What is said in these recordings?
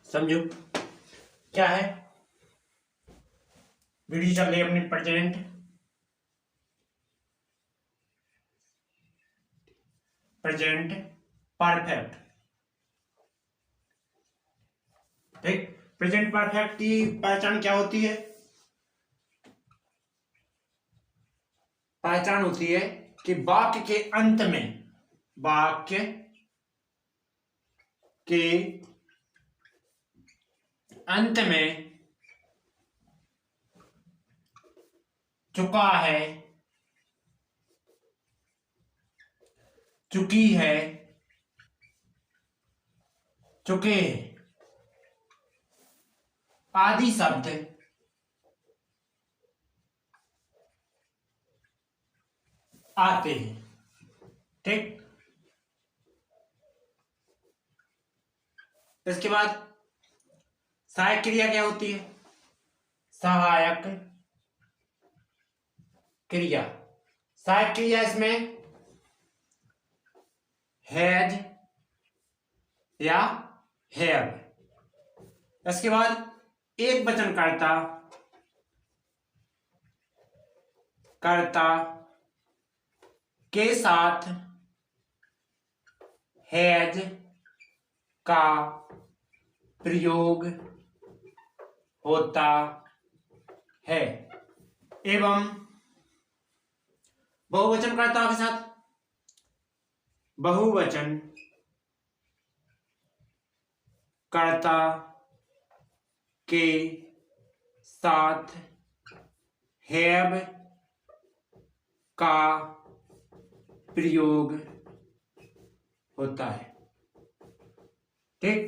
समझो क्या है। वीडियो चल रही है अपनी प्रेजेंट परफेक्ट। ठीक, प्रेजेंट परफेक्ट की पहचान क्या होती है? पहचान होती है कि वाक्य के अंत में चुका है, चुकी है, चुके आदि शब्द आते हैं। ठीक, इसके बाद सहायक क्रिया क्या होती है? सहायक क्रिया, सहायक क्रिया इसमें हैज या हैव। इसके बाद एक वचन कर्ता के साथ हैज का प्रयोग होता है एवं बहुवचन कर्ताओं के साथ बहुवचन कर्ता के साथ हैव का प्रयोग होता है। ठीक,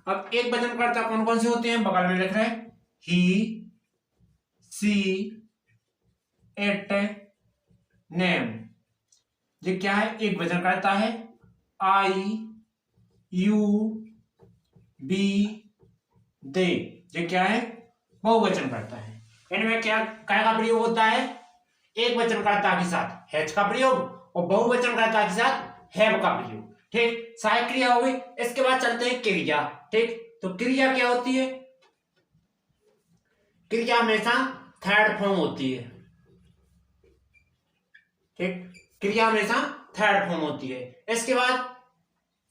अब एक वचन कर्ता कौन कौन से होते हैं? बगल में लिख रहे हैं ही, सी, इट, नेम। ये क्या है? एक वचन कर्ता है। आई, यू, बी, दे, ये क्या है? बहुवचन कर्ता है। इनमें क्या का प्रयोग होता है? एक वचन कर्ता के साथ हैज का प्रयोग और बहुवचन कर्ता के साथ हैव का प्रयोग। ठीक, सहायक क्रिया हो गई। इसके बाद चलते हैं क्रिया। ठीक, तो क्रिया क्या होती है? क्रिया हमेशा थर्ड फॉर्म होती है। ठीक, क्रिया हमेशा थर्ड फॉर्म होती है। इसके बाद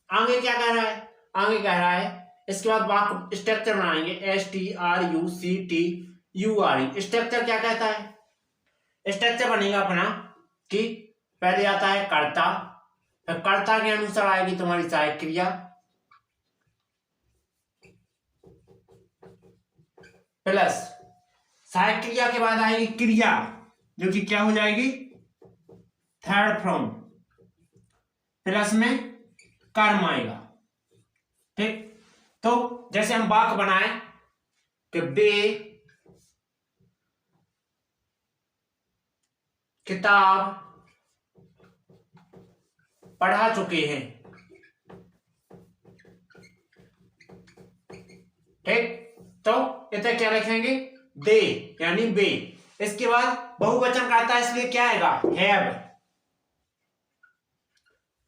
आगे क्या कह रहा है? आगे कह रहा है इसके बाद वाक्य स्ट्रक्चर बनाएंगे। STRUCTURE। स्ट्रक्चर क्या कहता है? स्ट्रक्चर बनेगा अपना कि पहले आता है कर्ता, फिर कर्ता के अनुसार आएगी तुम्हारी सहायक क्रिया, प्लस सहायक क्रिया के बाद आएगी क्रिया, जो कि क्या हो जाएगी? थर्ड फॉर्म, प्लस में कर्म आएगा। ठीक, तो जैसे हम वाक्य बनाए कि वे किताब पढ़ा चुके हैं। ठीक, तो इतने क्या लिखेंगे? दे, यानी वे। इसके बाद बहुवचन करता है इसलिए क्या आएगा? हैव,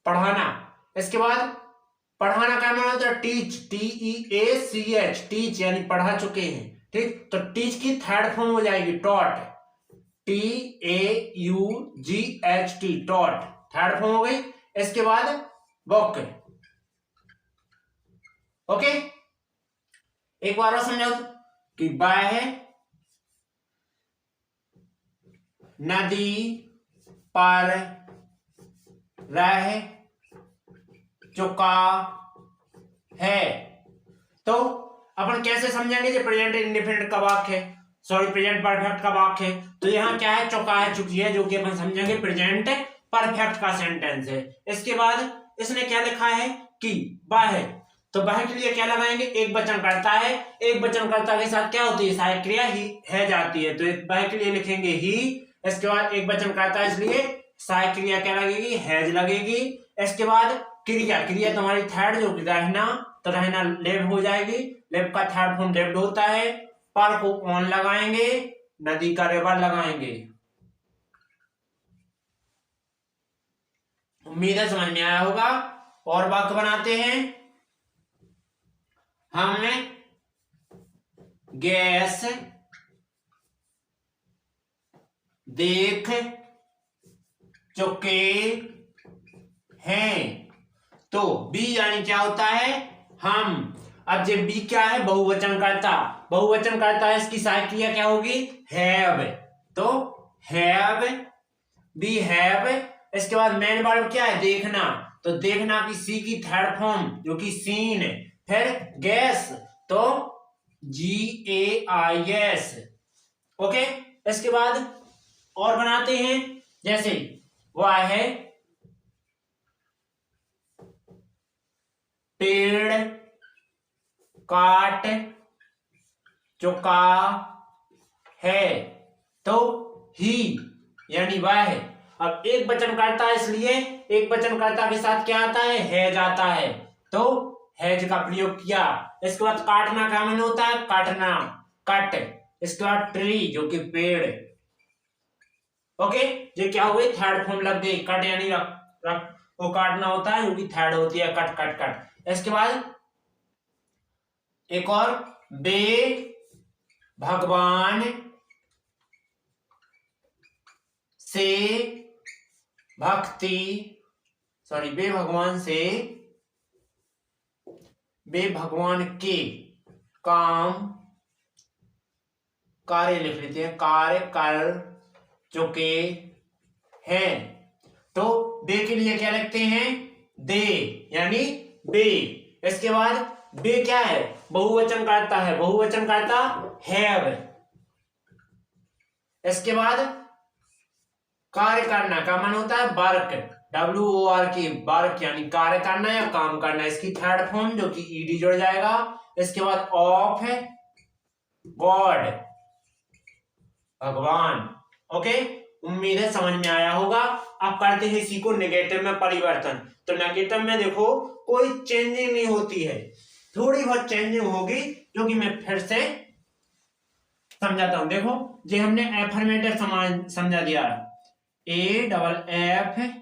पढ़ाना। इसके बाद पढ़ाना का मतलब होता है टीच, TEACH, टीच यानी पढ़ा चुके हैं। ठीक, तो टीच की थर्ड फॉर्म हो जाएगी taught, TAUGHT, taught third form हो गई। इसके बाद वॉक। ओके, एक बार और समझाओ कि वह नदी पर रह चुका है। तो अपन कैसे समझेंगे? जो प्रेजेंट इंडेफिनिट का वाक्य है, सॉरी प्रेजेंट परफेक्ट का वाक्य है, तो यहाँ क्या है? चुका है, चुकी है, जो कि अपन समझेंगे प्रेजेंट परफेक्ट का सेंटेंस है। इसके बाद इसने क्या लिखा है कि वह, तो वह के लिए क्या लगाएंगे? एक वचन करता है, एक वचन कर्ता के साथ क्या होती है? सहायक क्रिया ही है जाती है, तो वह के लिए लिखेंगे ही। इसके बाद एक वचन करता है इसलिए सहायक क्रिया क्या लगेगी? हैज लगेगी। इसके बाद क्रिया, क्रिया तुम्हारी थर्ड जो रहना, तो रहना लेव हो जाएगी। लेव का थर्ड फॉर्म लेव्ड होता है। पर को ऑन लगाएंगे, नदी का रिवर लगाएंगे। उम्मीद है समझ में आया होगा। और वाक्य बनाते हैं। हमने गैस देख चुके हैं। तो बी यानी क्या होता है, हम। अब जब बी क्या है, बहुवचन करता। बहुवचन करता है, इसकी सहायक क्रिया क्या होगी, हैव। तो हैव, बी हैव। इसके बाद मेन वर्ब क्या है, देखना। तो देखना की सी की थर्ड फॉर्म जो कि सीन। फिर गैस तो GAIS। ओके, इसके बाद और बनाते हैं, जैसे वह है पेड़ काट चुका है। तो ही यानी वह है। अब एक वचन करता है, इसलिए एक वचन कर्ता के साथ क्या आता है, हैज आता है। तो हैज का प्रयोग किया। इसके बाद काटना का माने होता है काटना, कट। इसके बाद ट्री जो कि पेड़। ओके, ये क्या हुए, थर्ड फॉर्म लग गई। कट यानी रख वो काटना होता है, जो कि थर्ड होती है, कट कट कट। इसके बाद एक और, बे भगवान से भक्ति, सॉरी बे भगवान से, बे भगवान के काम, कार्य लिख लेते हैं, कार्य कर चुके हैं। तो बे के लिए क्या लिखते हैं, दे यानी बे। इसके बाद बे क्या है, बहुवचन करता है, बहुवचन करता हैव। इसके बाद कार्य करना का मन होता है वर्क, WORK, वर्क यानी कार्य करना या काम करना। इसकी थर्ड फॉर्म जो कि ईडी जुड़ जाएगा। इसके बाद ऑफ गॉड, भगवान। ओके, उम्मीद है समझ में आया होगा। अब करते हैं इसी को नेगेटिव में परिवर्तन। तो नेगेटिव में देखो कोई चेंजिंग नहीं होती है, थोड़ी बहुत चेंजिंग होगी, जो कि मैं फिर से समझाता हूं। देखो जो हमने एफर्मेटिव समझा दिया, AFFERMATIVE,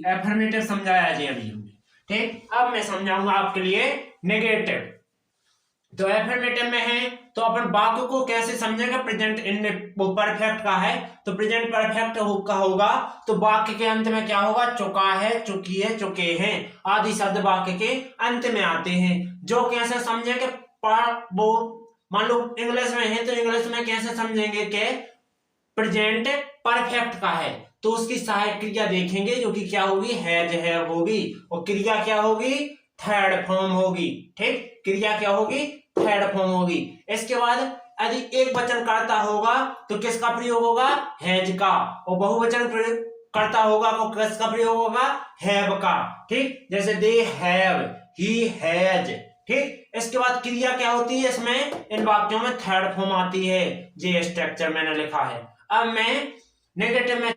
एफर्मेटिव समझाया जी अभी हमने। ठीक, अब मैं समझाऊंगा आपके लिए नेगेटिव। तो एफर्मेटिव में है तो अपन वाक्य को कैसे समझेंगे, प्रेजेंट इन परफेक्ट का है तो प्रेजेंट परफेक्ट का होगा। तो वाक्य के अंत में क्या होगा, चुका है, चुकी है, चुके हैं आदि शब्द वाक्य के अंत में आते हैं। जो कैसे समझेंगे, वो मान लो इंग्लिश में है तो इंग्लिश में कैसे समझेंगे कि प्रेजेंट परफेक्ट का है, तो उसकी सहायक क्रिया देखेंगे जो कि क्या होगी, हैज हैव होगी। और क्रिया क्या होगी, थर्ड फॉर्म होगी। ठीक, क्रिया क्या होगी, थर्ड फॉर्म होगी। इसके बाद यदि एक वचन करता होगा तो किसका प्रयोग होगा, हैज का। और बहुवचन करता होगा तो किसका प्रयोग होगा, हैव का। ठीक, जैसे दे हैव, ही हैज। ठीक, इसके बाद क्रिया क्या होती है, इसमें इन वाक्यों में थर्ड फॉर्म आती है। जे स्ट्रक्चर मैंने लिखा है। अब मैं नेगेटिव में